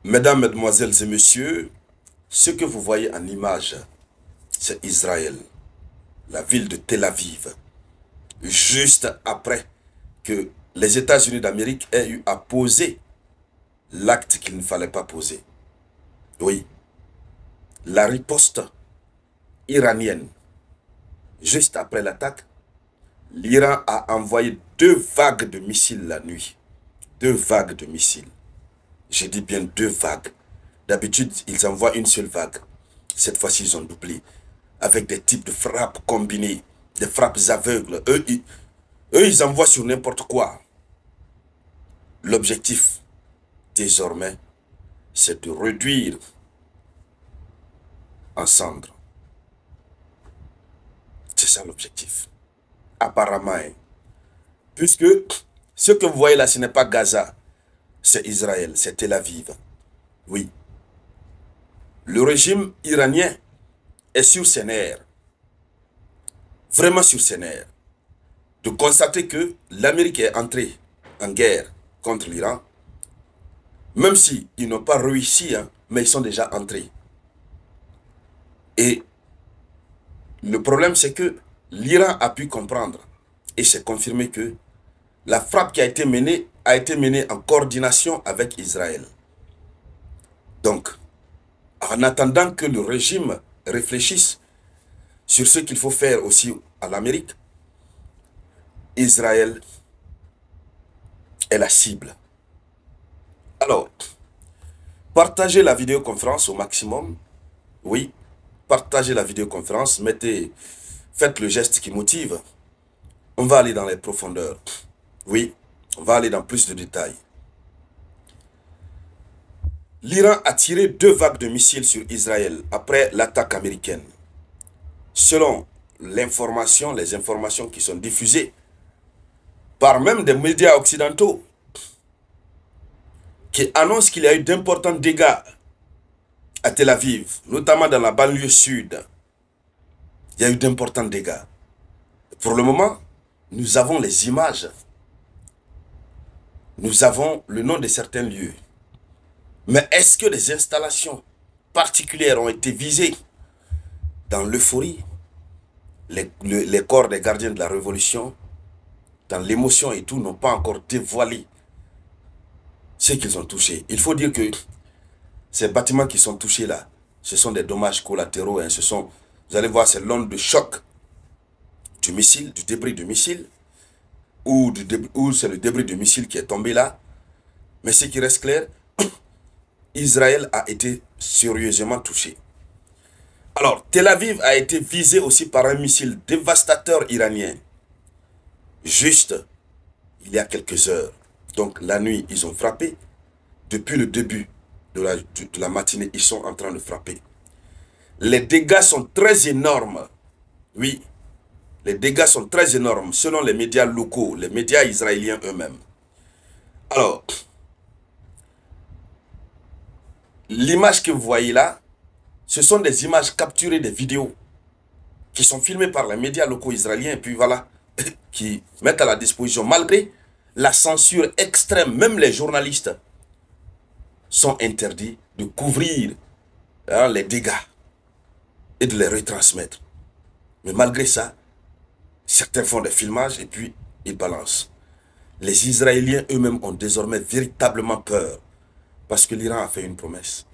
Mesdames, Mesdemoiselles et Messieurs, ce que vous voyez en image, c'est Israël, la ville de Tel Aviv, juste après que les États-Unis d'Amérique aient eu à poser l'acte qu'il ne fallait pas poser. Oui, la riposte iranienne, juste après l'attaque, l'Iran a envoyé 2 vagues de missiles la nuit. 2 vagues de missiles. J'ai dit bien 2 vagues. D'habitude, ils envoient une seule vague. Cette fois-ci, ils ont doublé. Avec des types de frappes combinées, des frappes aveugles. Ils envoient sur n'importe quoi. L'objectif, désormais, c'est de réduire en cendres. C'est ça l'objectif. Apparemment, hein. Puisque ce que vous voyez là, ce n'est pas Gaza, c'est Israël, c'est Tel Aviv. Oui. Le régime iranien est sur ses nerfs. Vraiment sur ses nerfs. De constater que l'Amérique est entrée en guerre contre l'Iran, même s'ils n'ont pas réussi, hein, mais ils sont déjà entrés. Et le problème, c'est que l'Iran a pu comprendre, et c'est confirmé que la frappe qui a été menée en coordination avec Israël. Donc, en attendant que le régime réfléchisse sur ce qu'il faut faire aussi à l'Amérique, Israël est la cible. Alors, partagez la vidéoconférence au maximum. Oui, partagez la vidéoconférence, faites le geste qui motive. On va aller dans les profondeurs. Oui, on va aller dans plus de détails. L'Iran a tiré 2 vagues de missiles sur Israël après l'attaque américaine. Selon l'information, les informations qui sont diffusées par même des médias occidentaux qui annoncent qu'il y a eu d'importants dégâts à Tel Aviv, notamment dans la banlieue sud. Il y a eu d'importants dégâts. Pour le moment, nous avons les images. Nous avons le nom de certains lieux. Mais est-ce que les installations particulières ont été visées? Dans l'euphorie, les corps des gardiens de la révolution, dans l'émotion et tout, n'ont pas encore dévoilé ce qu'ils ont touché. Il faut dire que ces bâtiments qui sont touchés là, ce sont des dommages collatéraux. Hein, vous allez voir, c'est l'onde de choc du missile, du débris de missile, ou c'est le débris de missile qui est tombé là. Mais ce qui reste clair, Israël a été sérieusement touché. Alors, Tel Aviv a été visé aussi par un missile dévastateur iranien. Juste il y a quelques heures. Donc la nuit, ils ont frappé. Depuis le début de la matinée, ils sont en train de frapper. Les dégâts sont très énormes. Oui, les dégâts sont très énormes selon les médias locaux, les médias israéliens eux-mêmes. Alors, l'image que vous voyez là, ce sont des images capturées des vidéos qui sont filmées par les médias locaux israéliens et puis voilà, qui mettent à la disposition, malgré la censure extrême, même les journalistes sont interdits de couvrir les dégâts et de les retransmettre. Mais malgré ça, certains font des filmages et puis ils balancent. Les Israéliens eux-mêmes ont désormais véritablement peur parce que l'Iran a fait une promesse.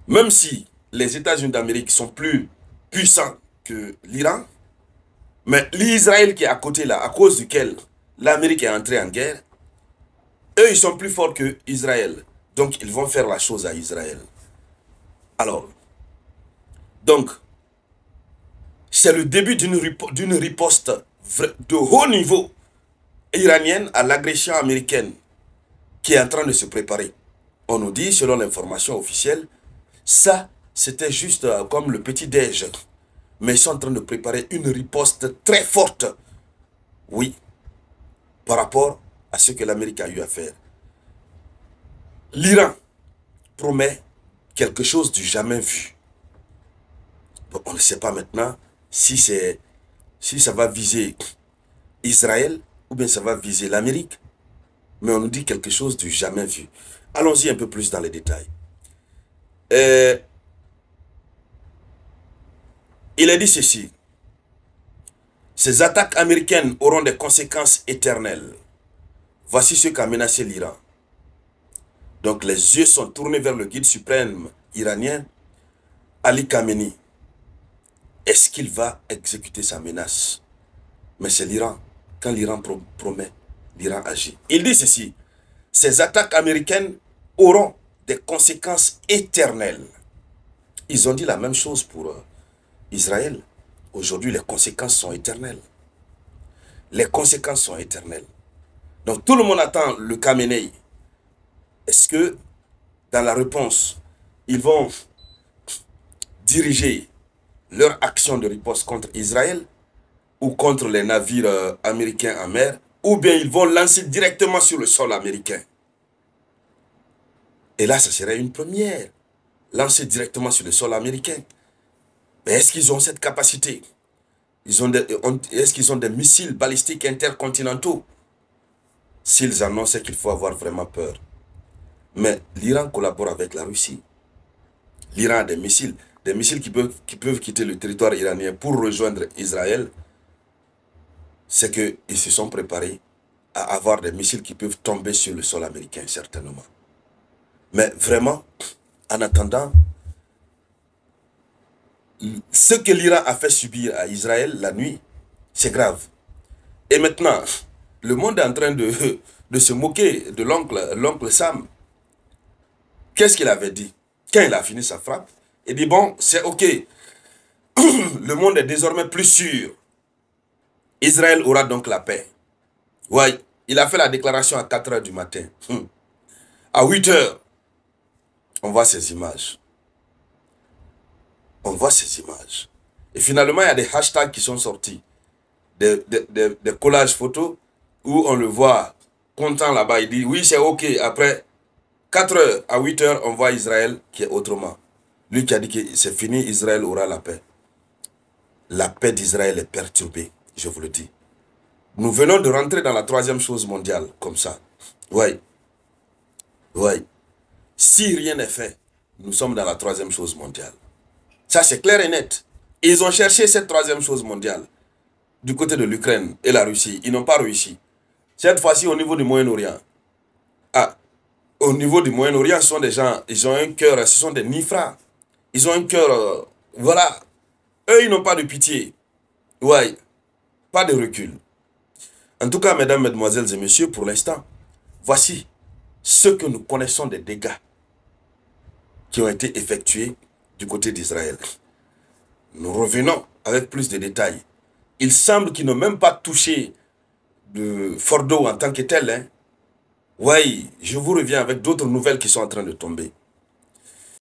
Même si les États-Unis d'Amérique sont plus puissants que l'Iran, mais l'Israël qui est à côté là, à cause duquel l'Amérique est entrée en guerre, eux ils sont plus forts que Israël. Donc ils vont faire la chose à Israël. Alors, donc, c'est le début d'une riposte de haut niveau iranienne à l'agression américaine qui est en train de se préparer. On nous dit, selon l'information officielle, ça, c'était juste comme le petit-déj. Mais ils sont en train de préparer une riposte très forte. Oui, par rapport à ce que l'Amérique a eu à faire. L'Iran promet quelque chose du jamais vu. Bon, on ne sait pas maintenant si ça va viser Israël ou bien ça va viser l'Amérique. Mais on nous dit quelque chose du jamais vu. Allons-y un peu plus dans les détails. Il a dit ceci. Ces attaques américaines auront des conséquences éternelles. Voici ce qu'a menacé l'Iran. Donc les yeux sont tournés vers le guide suprême iranien, Ali Khamenei. Est-ce qu'il va exécuter sa menace? Mais c'est l'Iran. Quand l'Iran promet, l'Iran agit. Il dit ceci. Ces attaques américaines auront des conséquences éternelles. Ils ont dit la même chose pour Israël. Aujourd'hui, les conséquences sont éternelles. Les conséquences sont éternelles. Donc tout le monde attend le Khamenei. Est-ce que dans la réponse, ils vont diriger leur action de riposte contre Israël ou contre les navires américains en mer, ou bien ils vont lancer directement sur le sol américain? Et là, ça serait une première. Lancer directement sur le sol américain. Mais est-ce qu'ils ont cette capacité? Est-ce qu'ils ont des missiles balistiques intercontinentaux? S'ils en ont, c'est qu'il faut avoir vraiment peur. Mais l'Iran collabore avec la Russie. L'Iran a des missiles qui peuvent quitter le territoire iranien pour rejoindre Israël. C'est qu'ils se sont préparés à avoir des missiles qui peuvent tomber sur le sol américain, certainement. Mais vraiment, en attendant, ce que l'Iran a fait subir à Israël la nuit, c'est grave. Et maintenant, le monde est en train de se moquer de l'oncle Sam. Qu'est-ce qu'il avait dit? Quand il a fini sa frappe, il dit, bon, c'est ok. Le monde est désormais plus sûr. Israël aura donc la paix. Ouais, il a fait la déclaration à 4 h du matin. À 8 h, on voit ces images. On voit ces images. Et finalement, il y a des hashtags qui sont sortis. Des collages photos où on le voit content là-bas. Il dit, oui, c'est ok. Après 4 h à 8 h, on voit Israël qui est autrement. Lui qui a dit que c'est fini, Israël aura la paix. La paix d'Israël est perturbée, je vous le dis. Nous venons de rentrer dans la 3e chose mondiale, comme ça. Oui. Oui. Si rien n'est fait, nous sommes dans la 3e chose mondiale. Ça, c'est clair et net. Ils ont cherché cette 3e chose mondiale du côté de l'Ukraine et la Russie. Ils n'ont pas réussi. Cette fois-ci, au niveau du Moyen-Orient. Ah, au niveau du Moyen-Orient, ce sont des gens, ils ont un cœur, ce sont des nifras. Ils ont un cœur, voilà. Eux, ils n'ont pas de pitié. Ouais, pas de recul. En tout cas, mesdames, mesdemoiselles et messieurs, pour l'instant, voici ce que nous connaissons des dégâts qui ont été effectués du côté d'Israël. Nous revenons avec plus de détails. Il semble qu'ils n'ont même pas touché de Fordo en tant que tel. Oui, je vous reviens avec d'autres nouvelles qui sont en train de tomber.